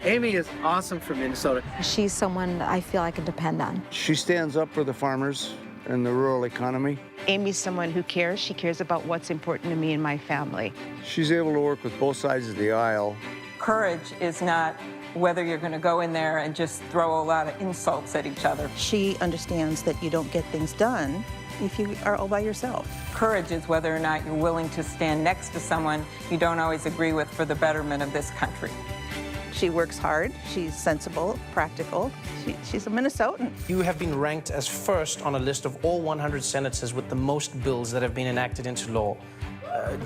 Amy is awesome for Minnesota. She's someone I feel I can depend on. She stands up for the farmers and the rural economy. Amy's someone who cares. She cares about what's important to me and my family. She's able to work with both sides of the aisle. Courage is not whether you're going to go in there and just throw a lot of insults at each other. She understands that you don't get things done if you are all by yourself. Courage is whether or not you're willing to stand next to someone you don't always agree with for the betterment of this country. She works hard, she's sensible, practical. She's a Minnesotan. You have been ranked as first on a list of all 100 senators with the most bills that have been enacted into law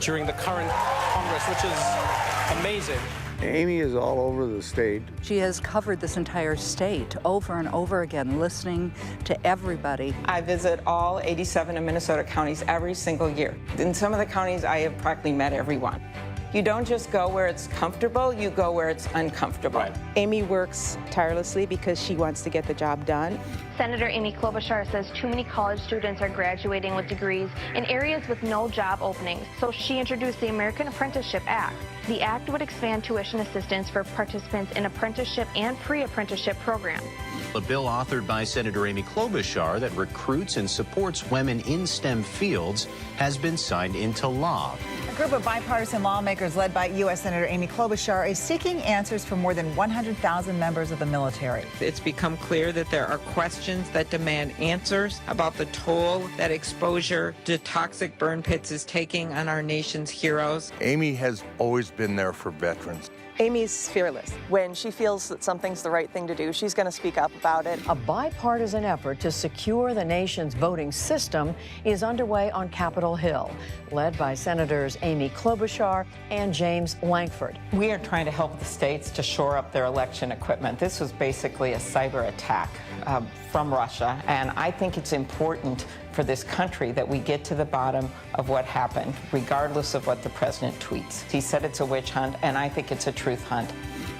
during the current Congress, which is amazing. Amy is all over the state. She has covered this entire state over and over again, listening to everybody. I visit all 87 of Minnesota counties every single year. In some of the counties, I have practically met everyone. You don't just go where it's comfortable, you go where it's uncomfortable. Right. Amy works tirelessly because she wants to get the job done. Senator Amy Klobuchar says too many college students are graduating with degrees in areas with no job openings, so she introduced the American Apprenticeship Act. The act would expand tuition assistance for participants in apprenticeship and pre-apprenticeship programs. A bill authored by Senator Amy Klobuchar that recruits and supports women in STEM fields has been signed into law. A group of bipartisan lawmakers led by U.S. Senator Amy Klobuchar is seeking answers from more than 100,000 members of the military. It's become clear that there are questions that demand answers about the toll that exposure to toxic burn pits is taking on our nation's heroes. Amy has always been there for veterans. Amy's fearless. When she feels that something's the right thing to do, she's going to speak up about it. A bipartisan effort to secure the nation's voting system is underway on Capitol Hill, led by Senators Amy Klobuchar and James Lankford. We are trying to help the states to shore up their election equipment. This was basically a cyber attack from Russia, and I think it's important for this country that we get to the bottom of what happened, regardless of what the president tweets. He said it's a witch hunt, and I think it's a truth hunt.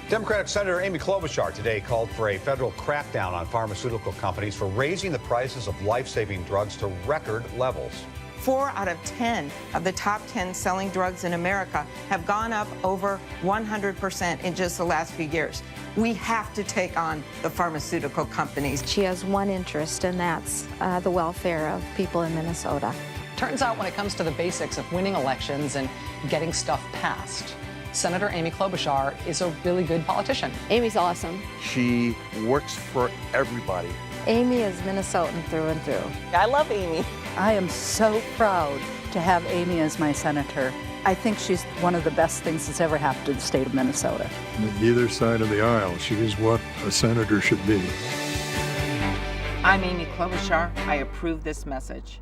Democratic Senator Amy Klobuchar today called for a federal crackdown on pharmaceutical companies for raising the prices of life-saving drugs to record levels. 4 out of 10 of the top 10 selling drugs in America have gone up over 100% in just the last few years. We have to take on the pharmaceutical companies. She has one interest, and that's the welfare of people in Minnesota. Turns out when it comes to the basics of winning elections and getting stuff passed, Senator Amy Klobuchar is a really good politician. Amy's awesome. She works for everybody. Amy is Minnesotan through and through. I love Amy. I am so proud to have Amy as my senator. I think she's one of the best things that's ever happened to the state of Minnesota. On either side of the aisle, she is what a senator should be. I'm Amy Klobuchar. I approve this message.